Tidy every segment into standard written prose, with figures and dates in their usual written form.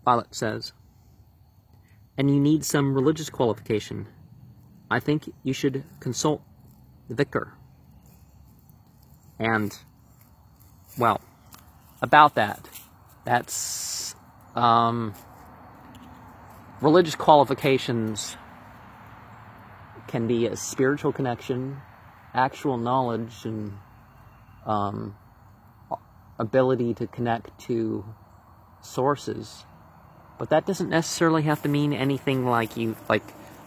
Violet says, and you need some religious qualification. I think you should consult the vicar. And, well, about that, that's, religious qualifications can be a spiritual connection, actual knowledge, and ability to connect to sources. But that doesn't necessarily have to mean anything like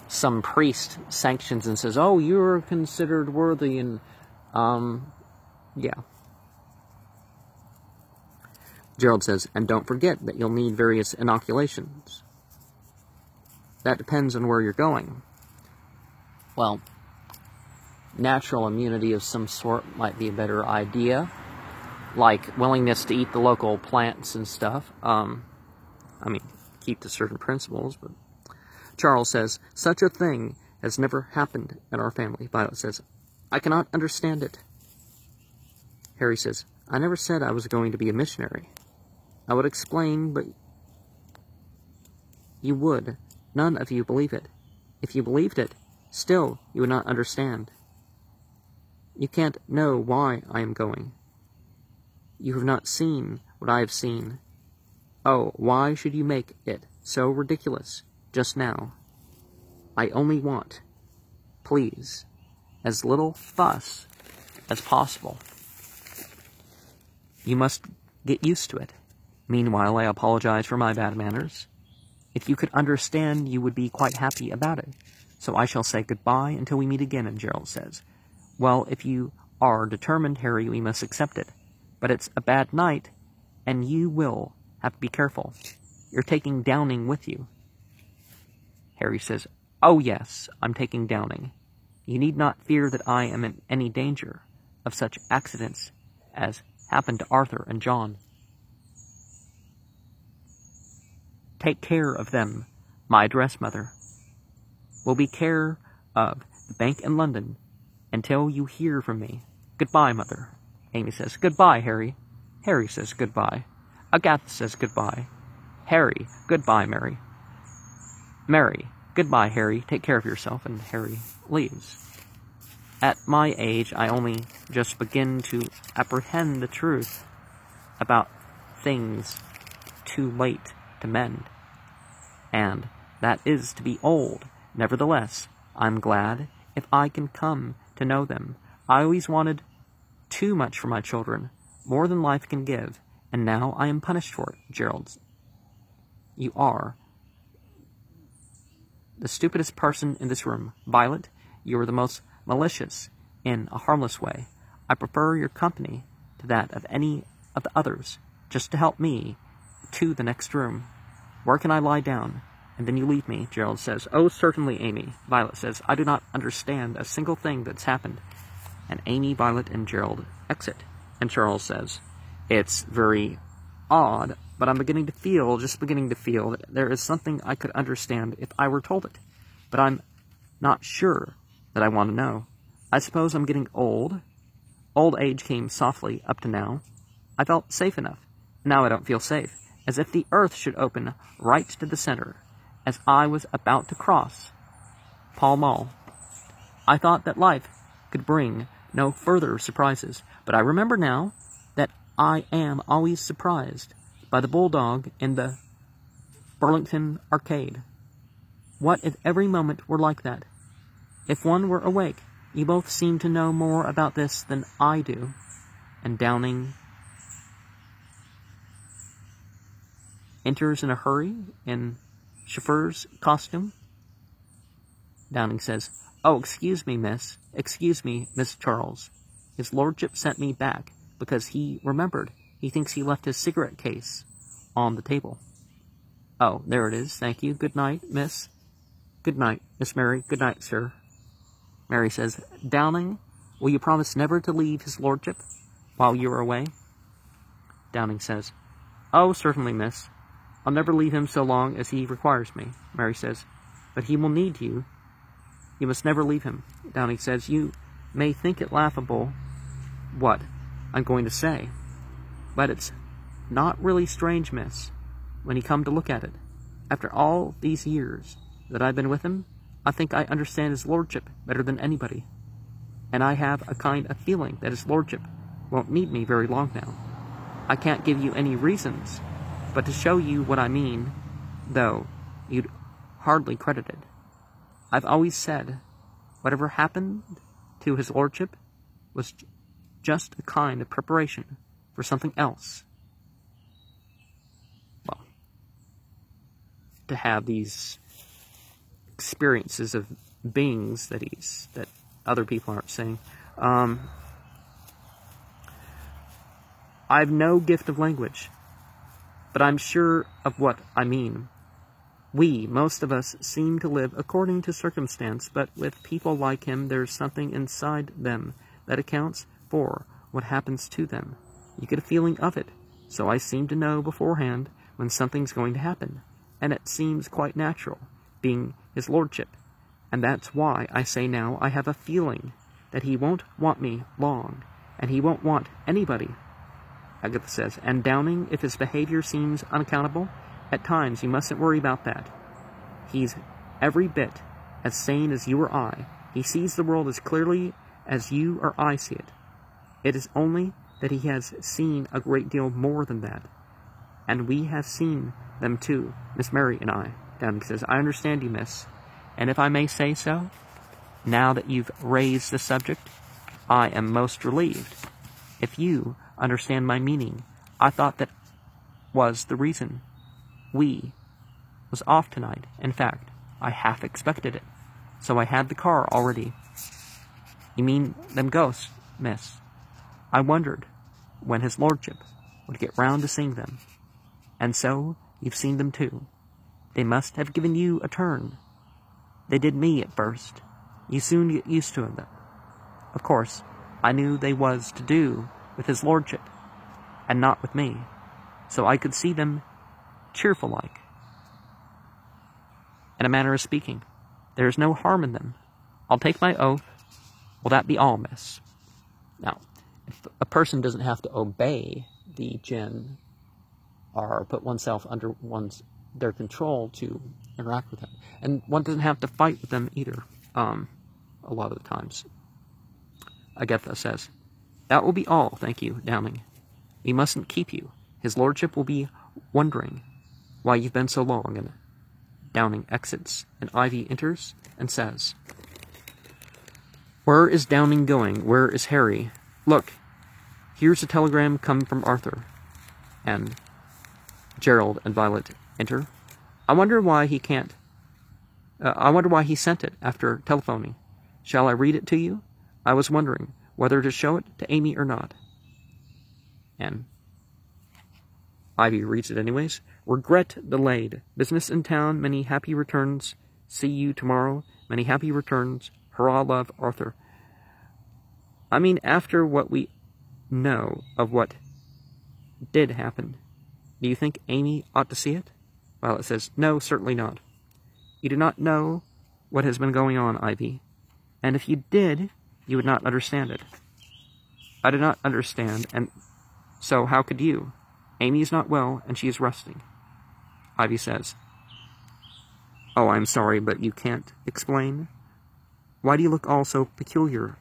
some priest sanctions and says, oh, you're considered worthy, and, yeah. Gerald says, and don't forget that you'll need various inoculations. That depends on where you're going. Well, natural immunity of some sort might be a better idea, like willingness to eat the local plants and stuff. Keep to certain principles, but Charles says, such a thing has never happened in our family. Violet says, I cannot understand it. Harry says, I never said I was going to be a missionary. I would explain, but you would. None of you believe it. If you believed it, still you would not understand. You can't know why I am going. You have not seen what I have seen. Oh, why should you make it so ridiculous just now? I only want, please, as little fuss as possible. You must get used to it. Meanwhile, I apologize for my bad manners. If you could understand, you would be quite happy about it. So I shall say goodbye until we meet again, and Gerald says, well, if you are determined, Harry, we must accept it. But it's a bad night, and you will have to be careful. You're taking Downing with you. Harry says, oh yes, I'm taking Downing. You need not fear that I am in any danger of such accidents as happened to Arthur and John. Take care of them, my address, Mother. Will be care of the bank in London until you hear from me. Goodbye, Mother. Amy says, goodbye, Harry. Harry says, goodbye. Agatha says, goodbye. Harry, goodbye, Mary. Mary, goodbye, Harry. Take care of yourself. And Harry leaves. At my age, I only just begin to apprehend the truth about things too late to mend. And that is to be old. Nevertheless, I'm glad if I can come to know them. I always wanted too much for my children, more than life can give, and now I am punished for it. Gerald, you are the stupidest person in this room. Violet, you are the most malicious in a harmless way. I prefer your company to that of any of the others, just to help me to the next room. Where can I lie down? And then you leave me, Gerald says. Oh, certainly, Amy. Violet says, I do not understand a single thing that's happened. And Amy, Violet, and Gerald exit. And Charles says, it's very odd, but I'm beginning to feel that there is something I could understand if I were told it. But I'm not sure that I want to know. I suppose I'm getting old. Old age came softly up to now. I felt safe enough. Now I don't feel safe. As if the earth should open right to the center, as I was about to cross Pall Mall. I thought that life could bring no further surprises, but I remember now that I am always surprised by the bulldog in the Burlington Arcade. What if every moment were like that? If one were awake, you both seem to know more about this than I do. And Downing enters in a hurry in chauffeur's costume. Downing says, oh, excuse me, Miss Charles. His lordship sent me back because he remembered. He thinks he left his cigarette case on the table. Oh, there it is. Thank you. Good night, Miss. Good night, Miss Mary. Good night, sir. Mary says, Downing, will you promise never to leave his lordship while you are away? Downing says, oh, certainly, miss. I'll never leave him so long as he requires me. Mary says, but he will need you. You must never leave him. Downing says, you may think it laughable what I'm going to say, but it's not really strange, miss. when you come to look at it. After all these years that I've been with him, I think I understand his lordship better than anybody. And I have a kind of feeling that his lordship won't need me very long now. I can't give you any reasons, but to show you what I mean, though you'd hardly credit it, I've always said whatever happened to his lordship was just a kind of preparation for something else. Well, to have these experiences of beings that other people aren't seeing. I've no gift of language, but I'm sure of what I mean. We, most of us, seem to live according to circumstance, but with people like him, there's something inside them that accounts for what happens to them. You get a feeling of it, so I seem to know beforehand when something's going to happen, and it seems quite natural, being his lordship, and that's why I say now I have a feeling that he won't want me long, and he won't want anybody. Agatha says, and Downing, if his behavior seems unaccountable, at times you mustn't worry about that. He's every bit as sane as you or I. He sees the world as clearly as you or I see it. It is only that he has seen a great deal more than that. And we have seen them too, Miss Mary and I. Downing says, I understand you, miss. And if I may say so, now that you've raised the subject, I am most relieved. If you understand my meaning, I thought that was the reason we was off tonight. In fact, I half expected it. So I had the car already. You mean them ghosts, miss? I wondered when his lordship would get round to seeing them. And so you've seen them too. They must have given you a turn. They did me at first. You soon get used to them. Of course, I knew they was to do with his lordship, and not with me, so I could see them cheerful-like. In a manner of speaking, there is no harm in them. I'll take my oath. Will that be all, miss? Now, if a person doesn't have to obey the jinn or put oneself under their control to interact with them, and one doesn't have to fight with them either, a lot of the times. Agatha says, that will be all, thank you, Downing. We mustn't keep you. His lordship will be wondering why you've been so long. And Downing exits, and Ivy enters and says, where is Downing going? Where is Harry? Look, here's a telegram come from Arthur. And Gerald and Violet enter. I wonder why he sent it after telephoning. Shall I read it to you? I was wondering whether to show it to Amy or not. And Ivy reads it anyways. Regret delayed. Business in town. Many happy returns. See you tomorrow. Many happy returns. Hurrah, love, Arthur. I mean, after what we know of what did happen, do you think Amy ought to see it? Violet says, no, certainly not. You do not know what has been going on, Ivy. And if you did, you would not understand it. I do not understand, and so how could you? Amy is not well, and she is resting. Ivy says, oh, I'm sorry, but you can't explain? Why do you look all so peculiar?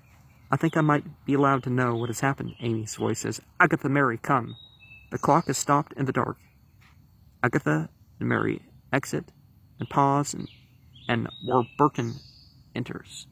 I think I might be allowed to know what has happened, Amy's voice says. Agatha, Mary, come. The clock has stopped in the dark. Agatha and Mary exit and pause, and Warburton enters.